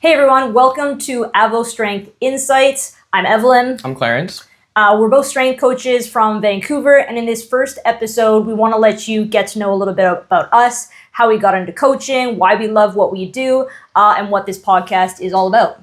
Hey everyone, welcome to Avos Strength Insights. I'm Evelyn. I'm Chlarence. We're both strength coaches from Vancouver, and in this first episode, we want to let you get to know a little bit about us, how we got into coaching, why we love what we do, and what this podcast is all about.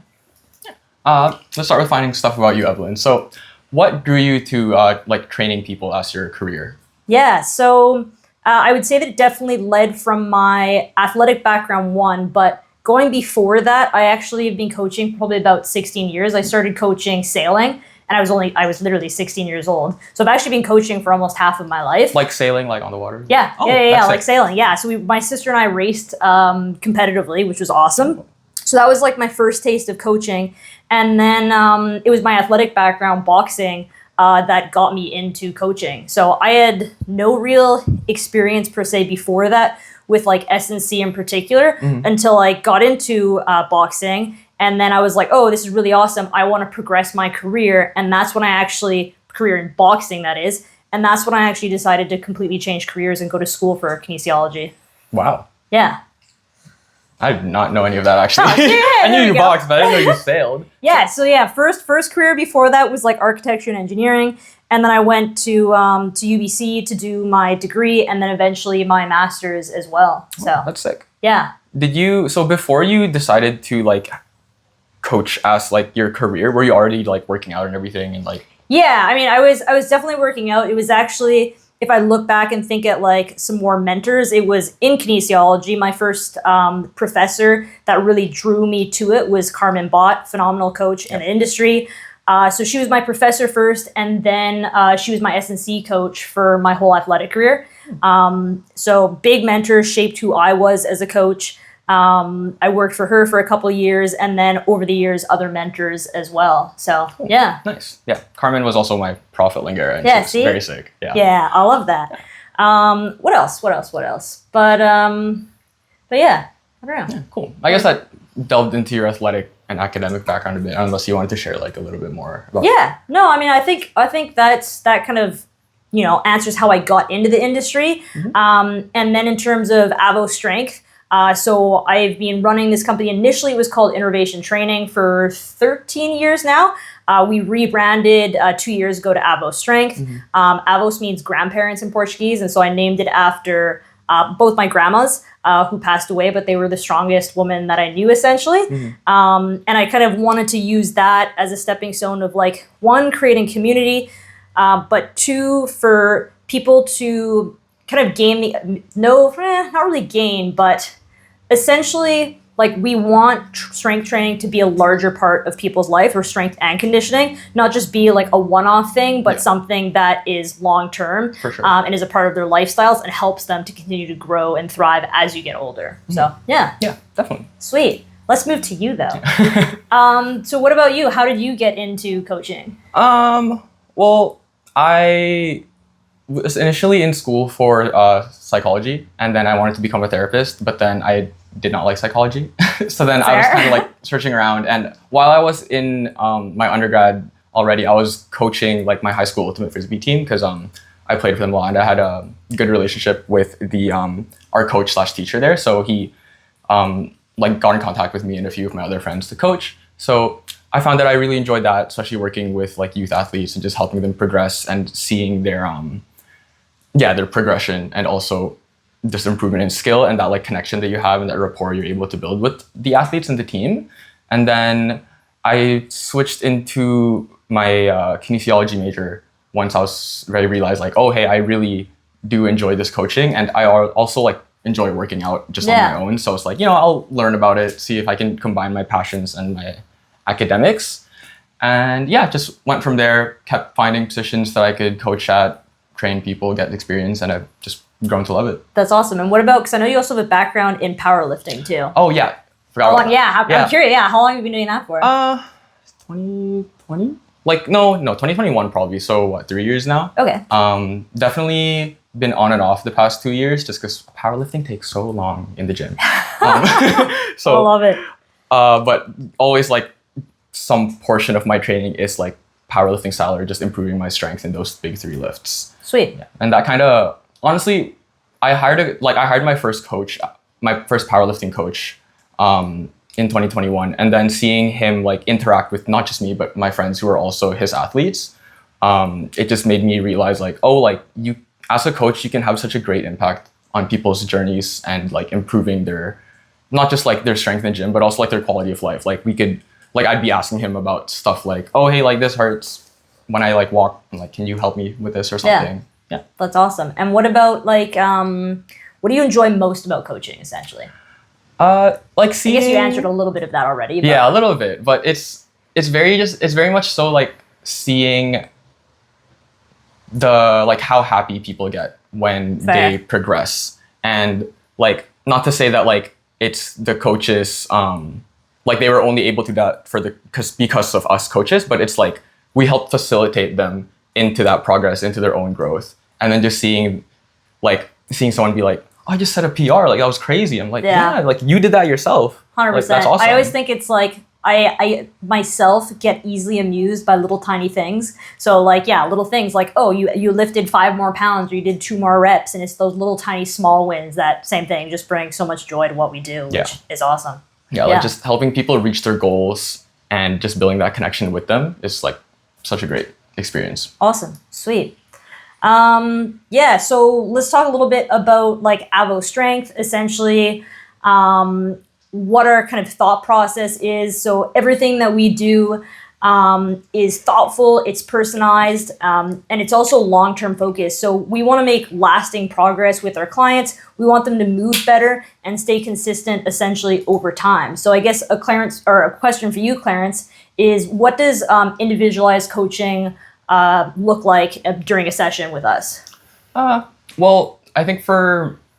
Let's start with finding stuff about you, Evelyn. So, what drew you to training people as your career? Yeah, so I would say that it definitely led from my athletic background, but going before that, I actually have been coaching for probably about 16 years. I started coaching sailing, and I was literally 16 years old. So I've actually been coaching for almost half of my life. Like sailing, like on the water? Yeah, like sailing. Yeah, so my sister and I raced competitively, which was awesome. So that was like my first taste of coaching. And then it was my athletic background, boxing, that got me into coaching. So I had no real experience per se before that with like S&C in particular until I got into boxing. And then I was like, oh, this is really awesome. I want to progress my career. And that's when career in boxing, that is. And that's when I actually decided to completely change careers and go to school for kinesiology. Wow. Yeah. I did not know any of that, actually. Oh, yeah, I knew you boxed, but I didn't know you sailed. Yeah, so yeah, first career before that was like architecture and engineering. And then I went to UBC to do my degree and then eventually my master's as well. So that's sick. Yeah. So before you decided to like coach as like your career, were you already like working out and everything and like? Yeah, I mean, I was definitely working out. It was actually, if I look back and think at like some more mentors, it was in kinesiology. My first professor that really drew me to it was Carmen Bott, phenomenal coach in the industry. So she was my professor first, and then she was my S&C coach for my whole athletic career. So big mentor, shaped who I was as a coach. I worked for her for a couple of years, and then over the years, other mentors as well. So yeah. Nice. Yeah. Carmen was also my prof at Lingera, and she's very sick. Yeah. Yeah, I love that. What else? But yeah, I don't know. Yeah, cool. I guess that delved into your athletic and academic background a bit, unless you wanted to share like a little bit more about No, I mean, I think that kind of, answers how I got into the industry. And then in terms of Avos Strength, so I've been running this company. Initially, it was called Innovation Training for 13 years now. We rebranded 2 years ago to Avos Strength. Avos means grandparents in Portuguese, and so I named it after both my grandmas, who passed away, but they were the strongest woman that I knew, essentially. And I kind of wanted to use that as a stepping stone of like, one, creating community, but two, for people to kind of not really gain, but essentially, like, we want strength training to be a larger part of people's life, or strength and conditioning, not just be like a one-off thing, but something that is long-term. For sure. And is a part of their lifestyles and helps them to continue to grow and thrive as you get older. So, yeah. Yeah, definitely. Sweet. Let's move to you, though. So what about you? How did you get into coaching? Well, I was initially in school for psychology, and then I wanted to become a therapist, but then I did not like psychology. So then I was kind of like searching around, and while I was in my undergrad already, I was coaching like my high school ultimate frisbee team, because I played for them a lot, and I had a good relationship with the our coach / teacher there. So he like got in contact with me and a few of my other friends to coach. So I found that I really enjoyed that, especially working with like youth athletes and just helping them progress and seeing their progression, and also just improvement in skill and that like connection that you have and that rapport you're able to build with the athletes and the team. And then I switched into my kinesiology major once I realized like, oh, hey, I really do enjoy this coaching, and I also like enjoy working out just on my own. So it's like, I'll learn about it, see if I can combine my passions and my academics. And yeah, just went from there, kept finding positions that I could coach at, train people, get experience, and I've just grown to love it. That's awesome. And what about, because I know you also have a background in powerlifting too. Oh yeah, forgot about that. I'm curious. Yeah, how long have you been doing that for? 2020? Like no, 2021 probably. So what, 3 years now? Okay. Definitely been on and off the past 2 years, just because powerlifting takes so long in the gym. So I love it. But always like some portion of my training is like powerlifting style, or just improving my strength in those big 3 lifts. Sweet. Yeah. And that kind of, honestly, I hired my first coach, my first powerlifting coach, in 2021, and then seeing him like interact with not just me but my friends who are also his athletes, it just made me realize like, oh, like you as a coach, you can have such a great impact on people's journeys and like improving their, not just like their strength in the gym, but also like their quality of life. Like we could, like I'd be asking him about stuff like, oh, hey, like this hurts when I like walk, and like, can you help me with this or something? Yeah. That's awesome. And what about like, what do you enjoy most about coaching essentially? Like seeing, I guess you answered a little bit of that already. But... Yeah, a little bit, but it's very much so like seeing the like how happy people get when they progress, and like not to say that like it's the coaches like they were only able to do that for the because of us coaches, but it's like we help facilitate them into that progress, into their own growth, and then just seeing someone be like, oh, I just set a PR, like that was crazy. I'm like, yeah, like you did that yourself. 100%. Like, that's awesome. I always think it's like I myself get easily amused by little tiny things. So like, yeah, little things like, oh, you lifted 5 more pounds or you did 2 more reps, and it's those little tiny small wins that same thing just brings so much joy to what we do, which is awesome. Yeah, like just helping people reach their goals and just building that connection with them is like such a great experience. Awesome. Sweet. Yeah, so let's talk a little bit about like Avos Strength, essentially. What our kind of thought process is. So everything that we do is thoughtful, it's personalized, and it's also long-term focused. So we want to make lasting progress with our clients. We want them to move better and stay consistent essentially over time. So I guess a question for you, Chlarence, is what does individualized coaching look like during a session with us? Well, I think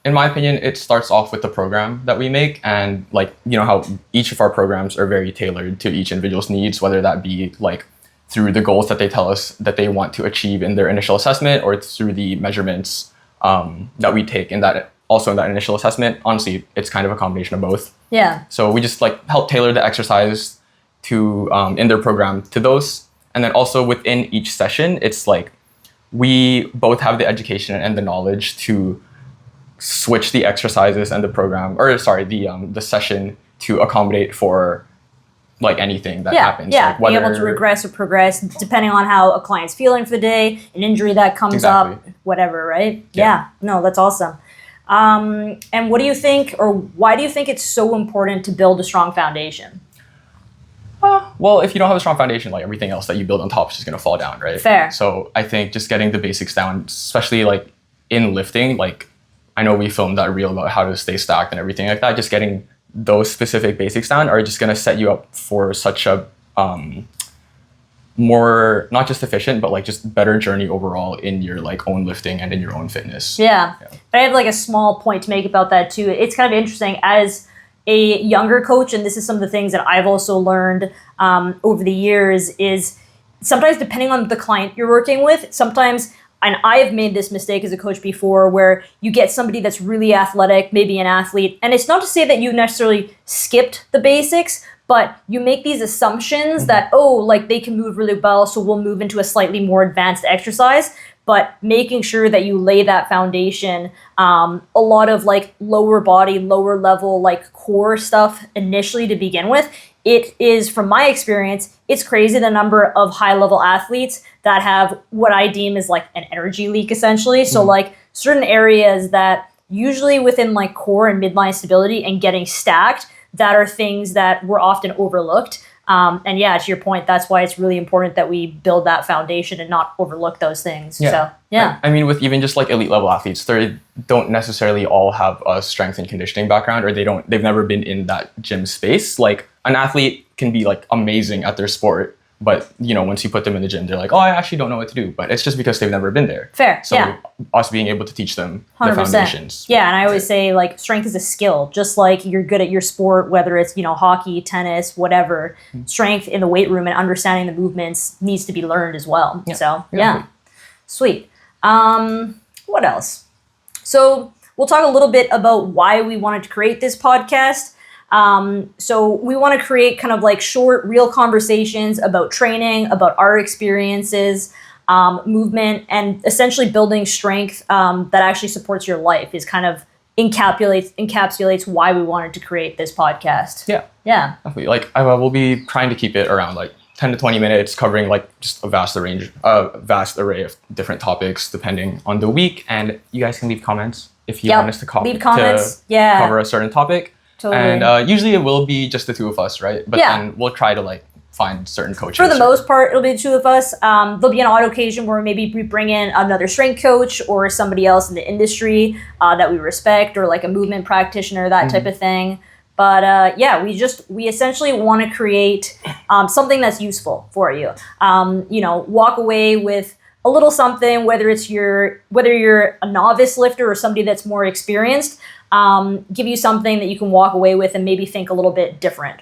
in my opinion, it starts off with the program that we make, and like, you know, how each of our programs are very tailored to each individual's needs, whether that be like through the goals that they tell us that they want to achieve in their initial assessment, or through the measurements that we take in that initial assessment. Honestly, it's kind of a combination of both. Yeah. So we just like help tailor the exercise to in their program to those. And then also within each session, it's like we both have the education and the knowledge to switch the exercises and the program, or sorry, the session to accommodate for like anything that happens. Yeah, like whether, be able to regress or progress depending on how a client's feeling for the day, an injury that comes up, whatever, right? Yeah. No, that's awesome. And what do you think, or why do you think it's so important to build a strong foundation? Well, if you don't have a strong foundation, like everything else that you build on top is just going to fall down, right? Fair. So I think just getting the basics down, especially like in lifting, like I know we filmed that reel about how to stay stacked and everything like that. Just getting those specific basics down are just going to set you up for such a more, not just efficient, but like just better journey overall in your like own lifting and in your own fitness. Yeah. But I have like a small point to make about that too. It's kind of interesting as a younger coach, and this is some of the things that I've also learned over the years, is sometimes depending on the client you're working with, sometimes, and I have made this mistake as a coach before, where you get somebody that's really athletic, maybe an athlete, and it's not to say that you necessarily skipped the basics, but you make these assumptions that, oh, like they can move really well, so we'll move into a slightly more advanced exercise. But making sure that you lay that foundation, a lot of like lower body, lower level, like core stuff initially to begin with. It is, from my experience, it's crazy the number of high level athletes that have what I deem as like an energy leak essentially. So like certain areas that usually within like core and midline stability and getting stacked, that are things that were often overlooked. And yeah, to your point, that's why it's really important that we build that foundation and not overlook those things. Yeah. So, yeah. I mean, with even just like elite level athletes, they don't necessarily all have a strength and conditioning background, or they've never been in that gym space. Like an athlete can be like amazing at their sport, but you know, once you put them in the gym, they're like, oh, I actually don't know what to do. But it's just because they've never been there. Fair. So us being able to teach them 100%. The foundations. Yeah, and I always say like strength is a skill. Just like you're good at your sport, whether it's, you know, hockey, tennis, whatever, strength in the weight room and understanding the movements needs to be learned as well. Yeah. So yeah. Sweet. What else? So we'll talk a little bit about why we wanted to create this podcast. So we want to create kind of like short, real conversations about training, about our experiences, movement, and essentially building strength that actually supports your life is kind of encapsulates why we wanted to create this podcast. Yeah, definitely. Like I will be trying to keep it around like 10 to 20 minutes, covering like just a vast array of different topics depending on the week. And you guys can leave comments if you want us to leave comments. Yeah, cover a certain topic. Totally. And usually it will be just the two of us, right? But then we'll try to like find certain coaches. For the most part, it'll be the two of us. There'll be an odd occasion where maybe we bring in another strength coach or somebody else in the industry that we respect, or like a movement practitioner, that type of thing. But we essentially want to create something that's useful for you. Walk away with a little something, whether you're a novice lifter or somebody that's more experienced. Give you something that you can walk away with and maybe think a little bit different.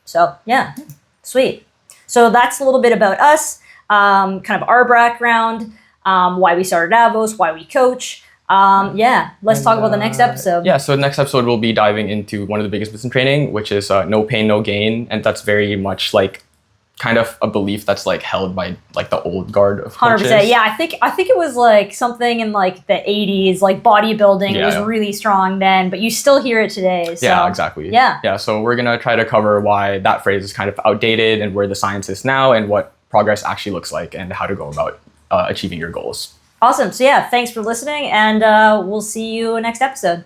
So yeah, sweet. So that's a little bit about us, kind of our background, why we started Avos, why we coach. Let's talk about the next episode. Yeah, so the next episode we'll be diving into one of the biggest myths in training, which is no pain, no gain. And that's very much like kind of a belief that's like held by like the old guard of coaches. 100%. Yeah, I think it was like something in like the 80s, like bodybuilding was really strong then, but you still hear it today. So. Yeah, exactly. Yeah, so we're going to try to cover why that phrase is kind of outdated and where the science is now and what progress actually looks like and how to go about achieving your goals. Awesome. So yeah, thanks for listening, and we'll see you next episode.